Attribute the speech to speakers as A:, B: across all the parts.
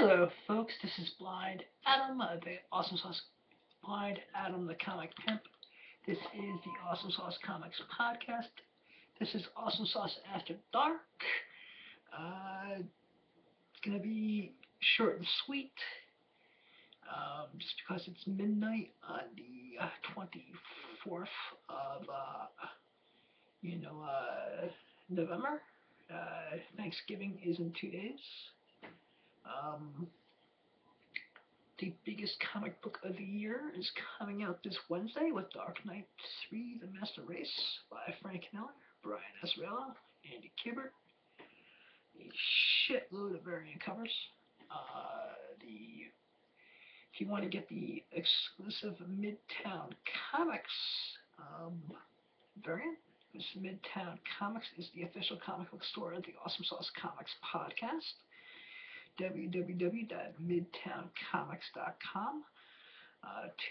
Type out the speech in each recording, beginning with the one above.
A: Hello, folks. This is Blind Adam, the Awesome Sauce Blind Adam, the comic pimp. This is the Awesome Sauce Comics podcast. This is Awesome Sauce After Dark. It's gonna be short and sweet, just because it's midnight on the 24th of November. Thanksgiving is in 2 days. Um, The biggest comic book of the year is coming out this Wednesday with Dark Knight 3: The Master Race by Frank Miller, Brian Azzarello, Andy Kubert. A shitload of variant covers. If you want to get the exclusive Midtown Comics variant, this Midtown Comics is the official comic book store of the Awesome Sauce Comics podcast. www.midtowncomics.com,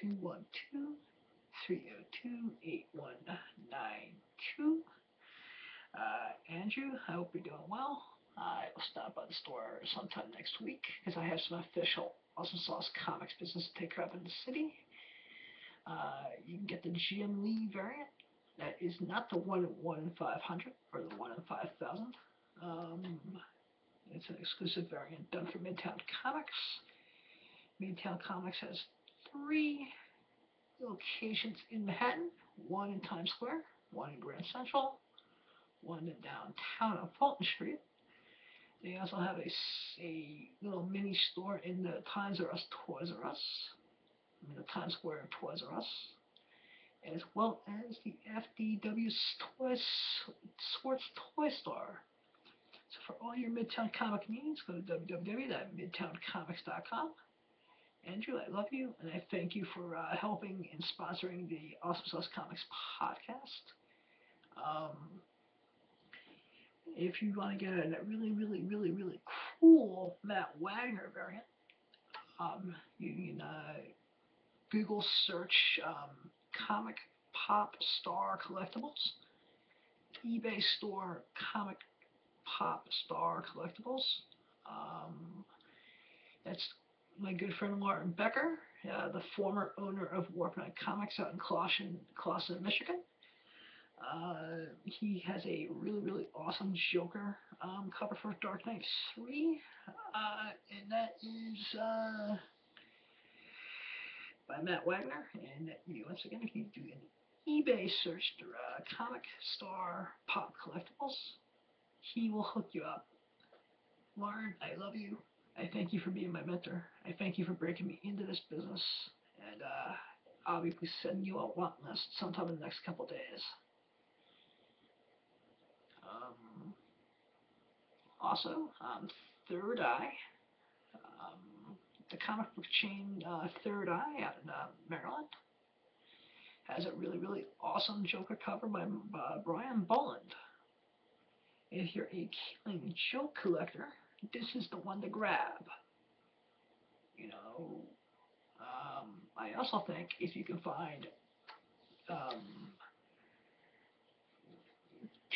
A: 212-302-8192. Andrew, I hope you're doing well. I will stop by the store sometime next week because I have some official Awesome Sauce Comics business to take care of in the city. You can get the Jim Lee variant. That is not the 1 in 500 or the 1 in 5,000. It's an exclusive variant done for Midtown Comics. Midtown Comics has 3 locations in Manhattan, 1 in Times Square, 1 in Grand Central, 1 in downtown on Fulton Street. They also have a little mini store in the Times R Us Toys R Us, in the Times Square Toys R Us, as well as the FDW Sports Toy Store. So for all your Midtown comic needs, go to www.midtowncomics.com. Andrew, I love you, and I thank you for helping and sponsoring the Awesome Sauce Comics podcast. If you want to get a really cool Matt Wagner variant, you can Google search Comic Pop Star Collectibles, eBay store Comic Pop Star Collectibles. That's my good friend Martin Becker, the former owner of Warp Night Comics out in Clawson, Michigan. He has a really awesome Joker cover for Dark Knight 3, and that is by Matt Wagner. And once again, if you do an eBay search through Comic Star Pop Collectibles, he will hook you up. Lauren, I love you. I thank you for being my mentor. I thank you for breaking me into this business, and I'll be sending you a want list sometime in the next couple days. Also, Third Eye, the comic book chain Third Eye out in Maryland, has a really awesome Joker cover by Brian Boland. If you're a Killing Joke collector, this is the one to grab. I also think if you can find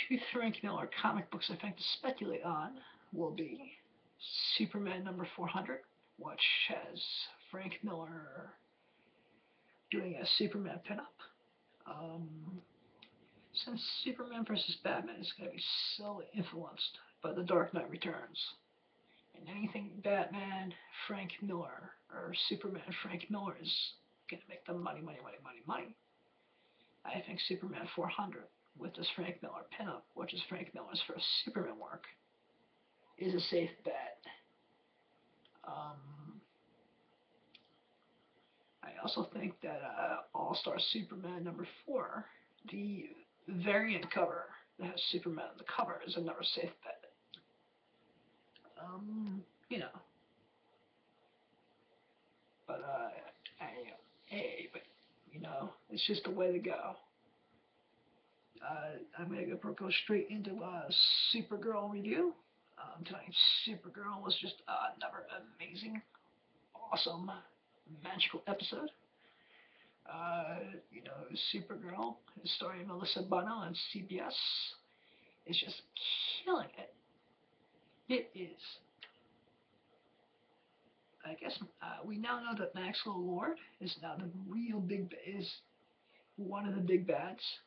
A: 2 Frank Miller comic books, I think to speculate on will be Superman number 400, which has Frank Miller doing a Superman pinup. Since Superman vs. Batman is going to be so influenced by The Dark Knight Returns, and anything Batman, Frank Miller, or Superman, Frank Miller is going to make the money. I think Superman 400 with this Frank Miller pinup, which is Frank Miller's first Superman work, is a safe bet. I also think that All-Star Superman number 4, the variant cover that has Superman on the cover, is another safe bet. But it's just the way to go. I'm going to go straight into Supergirl review. Tonight's Supergirl was just another amazing, awesome, magical episode. Supergirl, starring Melissa Bano on CBS, is just killing it. It is I guess we now know that Maxwell Lord is now the real is one of the big bads.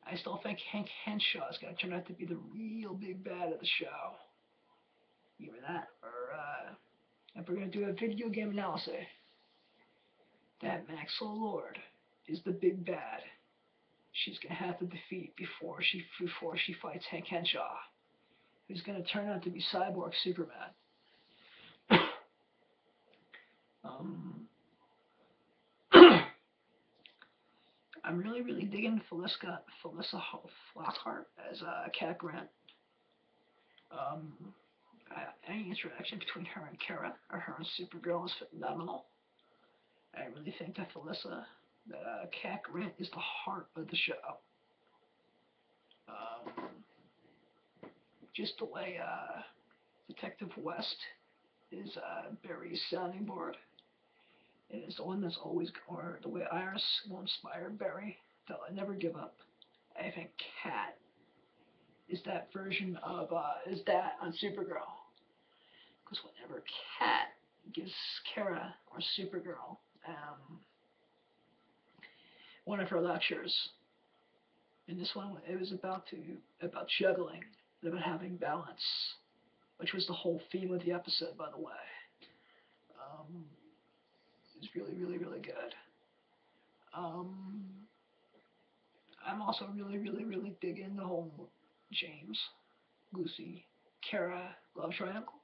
A: I still think Hank Henshaw is going to turn out to be the real big bad of the show. Either that, or if we're going to do a video game analysis, that Maxwell Lord is the big bad she's going to have to defeat before she fights Hank Henshaw, who's going to turn out to be Cyborg Superman. I'm really digging Felissa Flockhart as Cat Grant. Any interaction between her and Kara, or her and Supergirl, is phenomenal. I really think that Cat Grant is the heart of the show. Just the way Detective West is Barry's sounding board. It is the one that's always, or the way Iris will inspire Barry, they'll never give up. I think Cat is that version of, is that on Supergirl. Because whenever Cat gives Kara, or Supergirl, one of her lectures, in this one, it was about juggling, about having balance, which was the whole theme of the episode, by the way. It's really good. I'm also really digging the whole James, Lucy, Kara love triangle.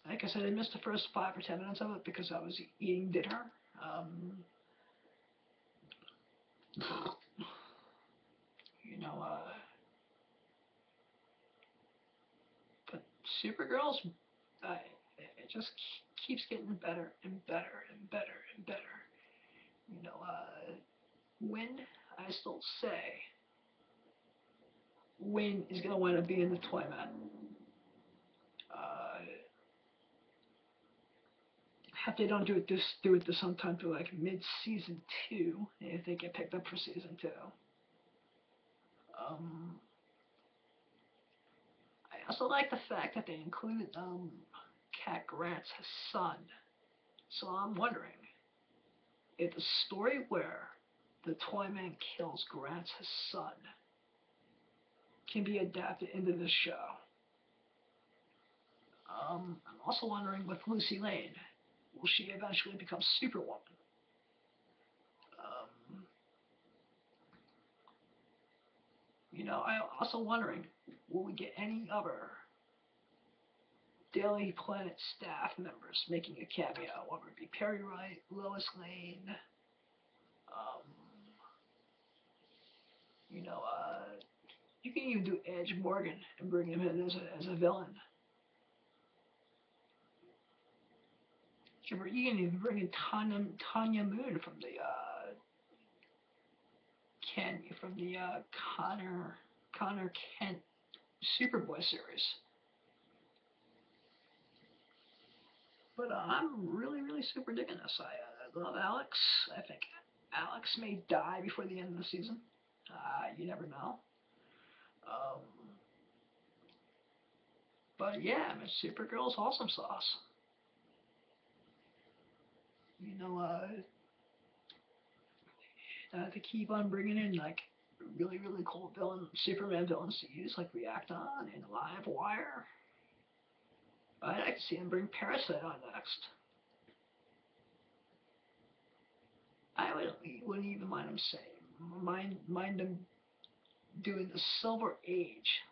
A: Like I said, I missed the first 5 or 10 minutes of it because I was eating dinner. But Supergirl's, it just keeps getting better and better and better and better. Win, I still say, Win is going to wind up being the Toyman. If they don't do it this sometime to like mid-season 2, if they get picked up for season 2. I also like the fact that they included Cat Grant's son. So I'm wondering if the story where the Toyman kills Grant's son can be adapted into this show. I'm also wondering with Lucy Lane, will she eventually become Superwoman? I'm also wondering, will we get any other Daily Planet staff members making a cameo? Whether it be Perry Wright, Lois Lane, you can even do Edge Morgan and bring him in as a villain. You can even bring in Tanya Moon from the Connor Kent Superboy series. But I'm really super digging this. I love Alex. I think Alex may die before the end of the season. You never know. But yeah, Supergirl's awesome sauce. To keep on bringing in like really cool Superman villains to use, like Reacton and Live Wire. I'd like to see him bring Parasite on next. I wouldn't even mind him mind him doing the Silver Age.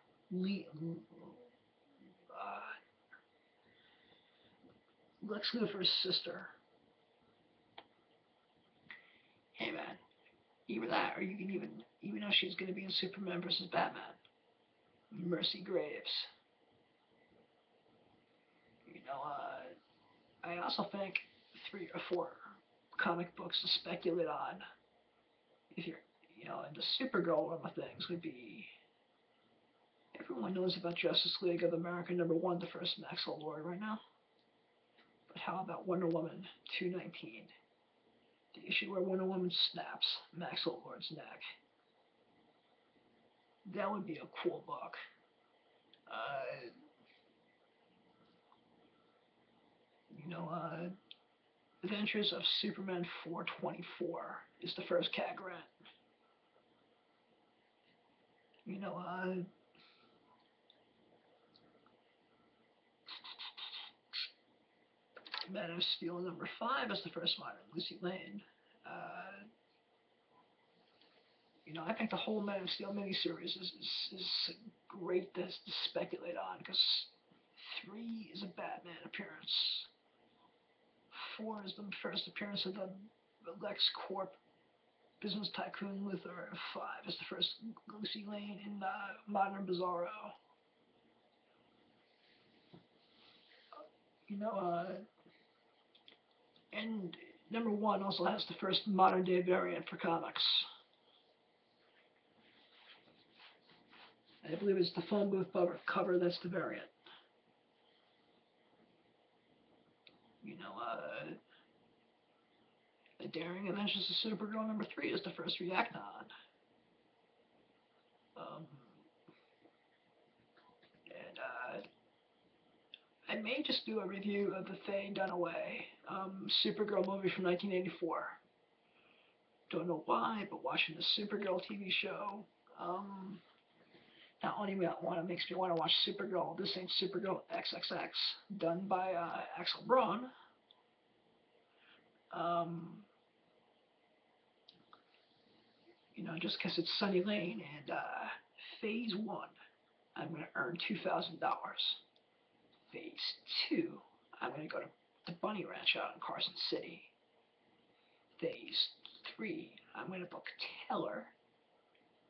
A: Lex Luthor's sister. Hey man, either that, or you can even though she's going to be in Superman vs. Batman, Mercy Graves. I also think 3 or 4 comic books to speculate on, if you're, into Supergirl, one of the things would be, everyone knows about Justice League of America #1, the first Maxwell Lord right now. But how about Wonder Woman 219? The issue where Wonder Woman snaps Maxwell Lord's neck. That would be a cool book. Uh, you know, Adventures of Superman 424 is the first cat grant. You know, Man of Steel number 5 is the first modern Lucy Lane. You know, I think the whole Man of Steel miniseries is great to speculate on, because 3 is a Batman appearance. 4 is the first appearance of the LexCorp business tycoon Luthor. 5 is the first Lucy Lane in Modern Bizarro. You know, and number 1 also has the first modern day variant for comics. I believe it's the phone booth cover that's the variant. You know, The Daring Adventures of Supergirl number 3 is the first Reacton. And I may just do a review of The Faye Dunaway, Supergirl movie from 1984. Don't know why, but watching the Supergirl TV show, not only makes me want to watch Supergirl, this ain't Supergirl XXX, done by Axel Braun. You know, just because it's Sunny Lane, and Phase 1, I'm going to earn $2,000. Phase 2, I'm going to go to the Bunny Ranch out in Carson City. Phase 3, I'm going to book Taylor,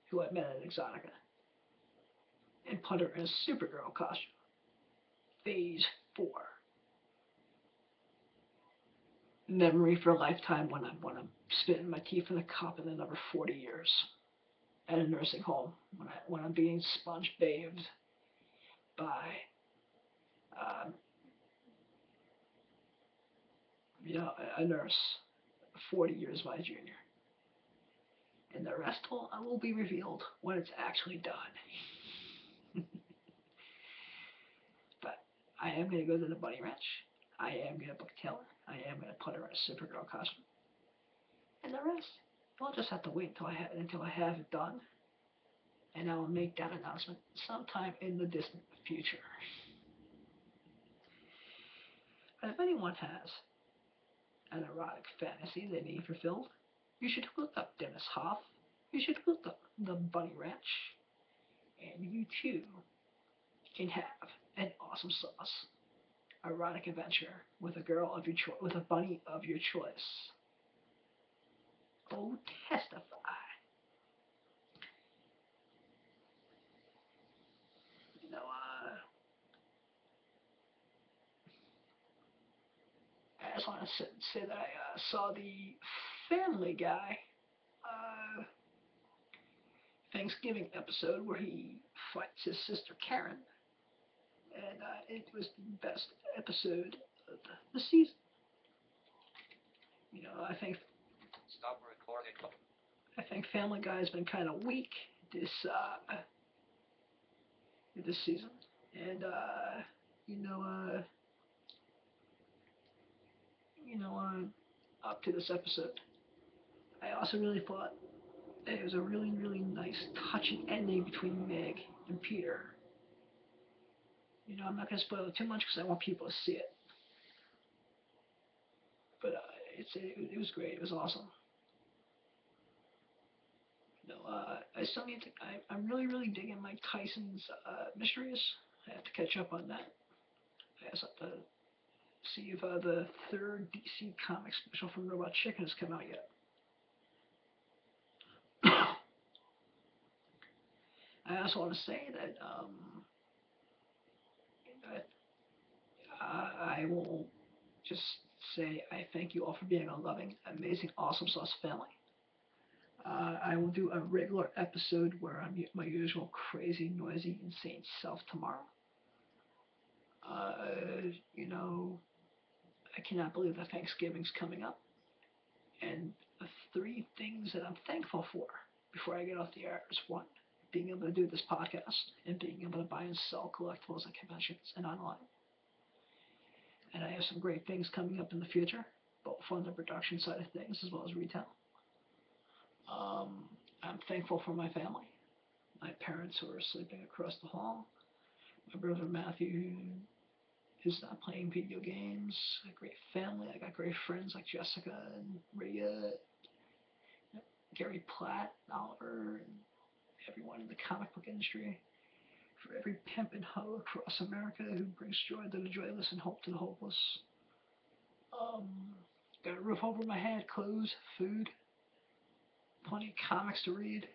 A: who I met at Exotica, and put her in a Supergirl costume. Phase 4, memory for a lifetime when I'm spitting my teeth in a cup in another 40 years at a nursing home, when I'm being sponge bathed by a nurse 40 years my junior. And the rest will be revealed when it's actually done. But I am going to go to the Bunny Ranch. I am going to book Taylor. I am going to put her in a Supergirl costume. And the rest, we'll just have to wait until I have it done. And I will make that announcement sometime in the distant future. But if anyone has an erotic fantasy they need fulfilled, you should look up Dennis Hoff. You should look up the Bunny Ranch. And you too can have an awesome sauce erotic adventure with a girl of your choice, with a bunny of your choice. Oh, testify. You know, I just want to say that I saw the Family Guy Thanksgiving episode where he fights his sister Karen, and it was the best episode of the season. You know, I think stop recording. I think Family Guy has been kind of weak this season, and up to this episode, I also really thought it was a really, really nice, touching ending between Meg and Peter. You know, I'm not going to spoil it too much because I want people to see it. But it was great. It was awesome. You know, I still need to. I'm really, really digging Mike Tyson's mysteries. I have to catch up on that. I also have to see if the third DC Comics special from Robot Chicken has come out yet. I also want to say that I will just say I thank you all for being a loving, amazing, awesome sauce family. I will do a regular episode where I'm my usual crazy, noisy, insane self tomorrow. You know, I cannot believe that Thanksgiving's coming up. And the 3 things that I'm thankful for before I get off the air is 1, being able to do this podcast and being able to buy and sell collectibles at conventions and online. And I have some great things coming up in the future, both on the production side of things as well as retail. I'm thankful for my family, my parents who are sleeping across the hall, my brother Matthew who is not playing video games, a great family. I got great friends like Jessica and Rhea, Gary Platt, Oliver, and everyone in the comic book industry. For every pimp and hoe across America who brings joy to the joyless and hope to the hopeless. Got a roof over my head, clothes, food, plenty of comics to read,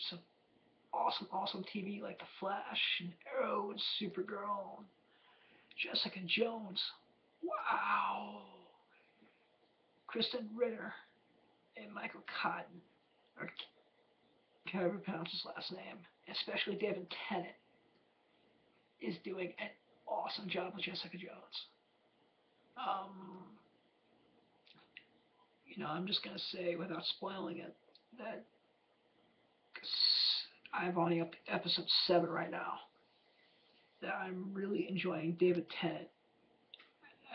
A: some awesome TV like The Flash and Arrow and Supergirl, and Jessica Jones. Wow! Kristen Ritter and Michael Cotton, or however you pronounce his last name, especially David Tennant, is doing an awesome job with Jessica Jones. I'm just going to say, without spoiling it, that I'm only up to episode 7 right now, that I'm really enjoying David Tennant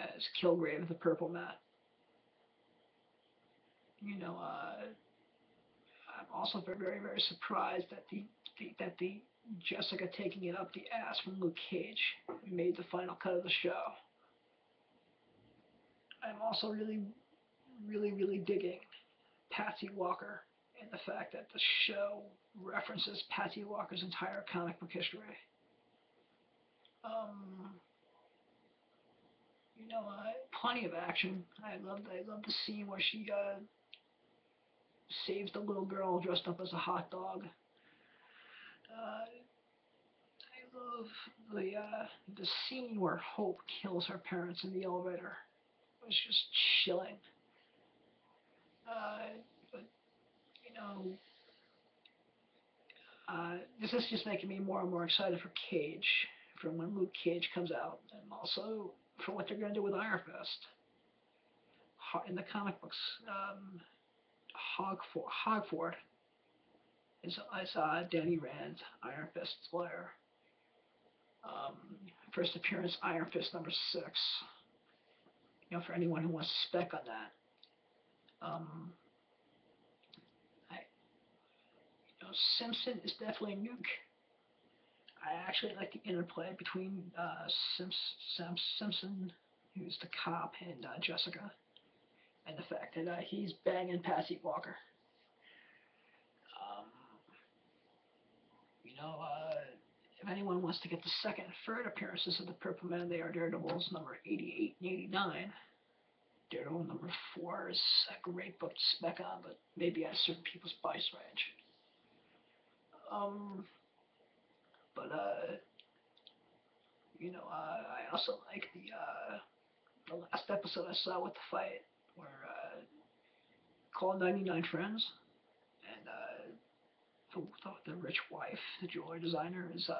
A: as Kilgrave the Purple Man. I'm also very, very surprised that the Jessica taking it up the ass from Luke Cage made the final cut of the show. I'm also really digging Patsy Walker and the fact that the show references Patsy Walker's entire comic book history. Plenty of action. I love the scene where she saves the little girl dressed up as a hot dog. I love the scene where Hope kills her parents in the elevator. It was just chilling. But this is just making me more and more excited for Cage, from when Luke Cage comes out, and also for what they're going to do with Iron Fist. In the comic books, Hogford is Danny Rand's Iron Fist player. First appearance, Iron Fist number 6. For anyone who wants to spec on that. Simpson is definitely a nuke. I actually like the interplay between Simpson, who's the cop, and Jessica, and the fact that he's banging Patsy Walker. If anyone wants to get the second and third appearances of the Purple Man, they are Daredevils number 88 and 89. Daredevil number 4 is a great book to spec on, but maybe at certain people's price range. I also like the last episode I saw with the fight, where called 99 Friends, and the rich wife, the jewelry designer, is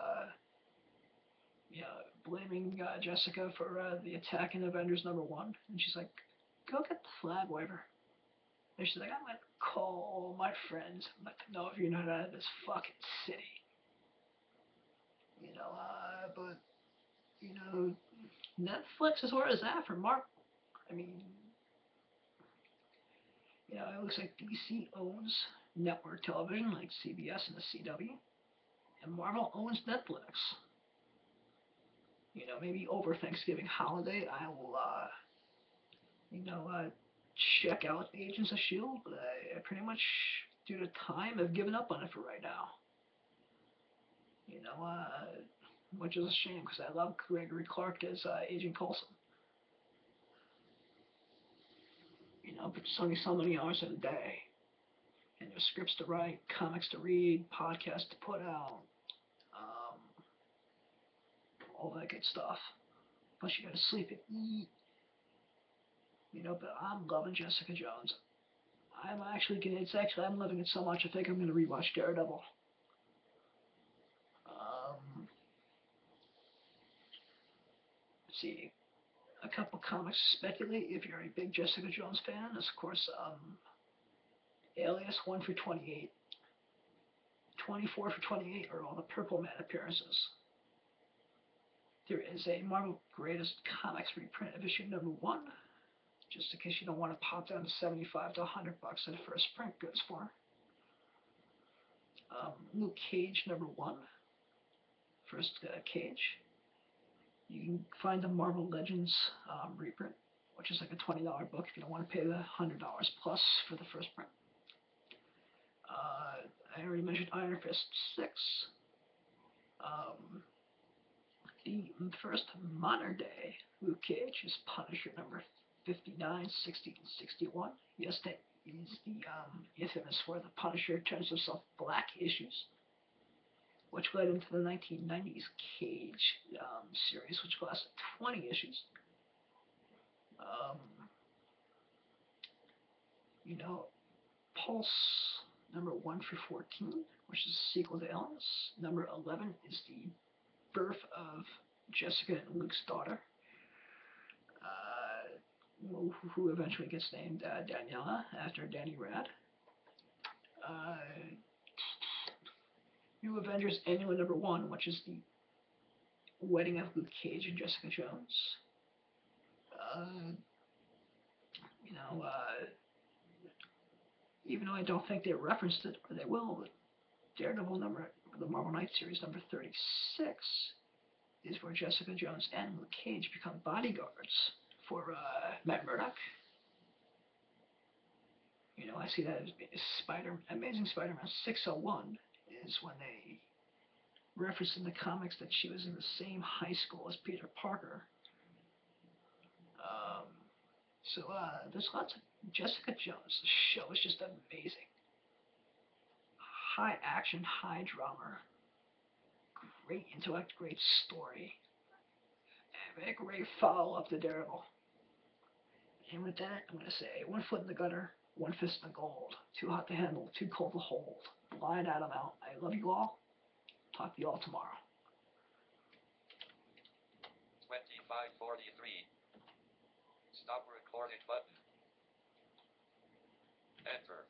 A: blaming Jessica for the attack in Avengers number 1, and she's like, "Go get the flag waver." And she's like, "I'm gonna call all my friends and let them know if you're not out of this fucking city." But Netflix is where it's at for Marvel. I mean, it looks like DC owns network television like CBS and the CW, and Marvel owns Netflix. Maybe over Thanksgiving holiday, I will, check out Agents of S.H.I.E.L.D., but I pretty much, due to time, have given up on it for right now. Which is a shame, because I love Gregory Clark as Agent Coulson. But there's only so many hours in a day. And there's scripts to write, comics to read, podcasts to put out, all that good stuff. Plus you gotta sleep and eat. But I'm loving Jessica Jones. I'm loving it so much I think I'm gonna rewatch Daredevil. Let's see. A couple comics to speculate if you're a big Jessica Jones fan is, of course, Alias 1 through 28. 24 for 28 are all the Purple Man appearances. There is a Marvel Greatest Comics reprint of issue number 1, just in case you don't want to pop down to 75 to 100 bucks that first print goes for. Luke Cage number 1, first Cage. You can find the Marvel Legends reprint, which is like a $20 book if you don't want to pay the $100 plus for the first print. I already mentioned Iron Fist 6. The first modern day Luke Cage is Punisher number 59, 60, and 61. Yes, that is the infamous where the Punisher turns himself black issues, which led into the 1990s Cage series, which lasted 20 issues. Pulse number 1 for 14, which is a sequel to Aliens. Number 11 is the birth of Jessica and Luke's daughter, who eventually gets named Daniela after Danny Rad. New Avengers Annual number 1, which is the wedding of Luke Cage and Jessica Jones. Even though I don't think they referenced it, or they will, Daredevil the Marvel Knights series number 36 is where Jessica Jones and Luke Cage become bodyguards for Matt Murdock. I see that as Amazing Spider-Man 601 is when they referenced in the comics that she was in the same high school as Peter Parker. There's lots of Jessica Jones. The show is just amazing. High action, high drama, great intellect, great story, and a great follow-up to Daredevil. And with that, I'm going to say 1 foot in the gutter, 1 fist in the gold, too hot to handle, too cold to hold. Blind Adam out. I love you all. Talk to you all tomorrow.
B: 2543. Stop recording button. Enter.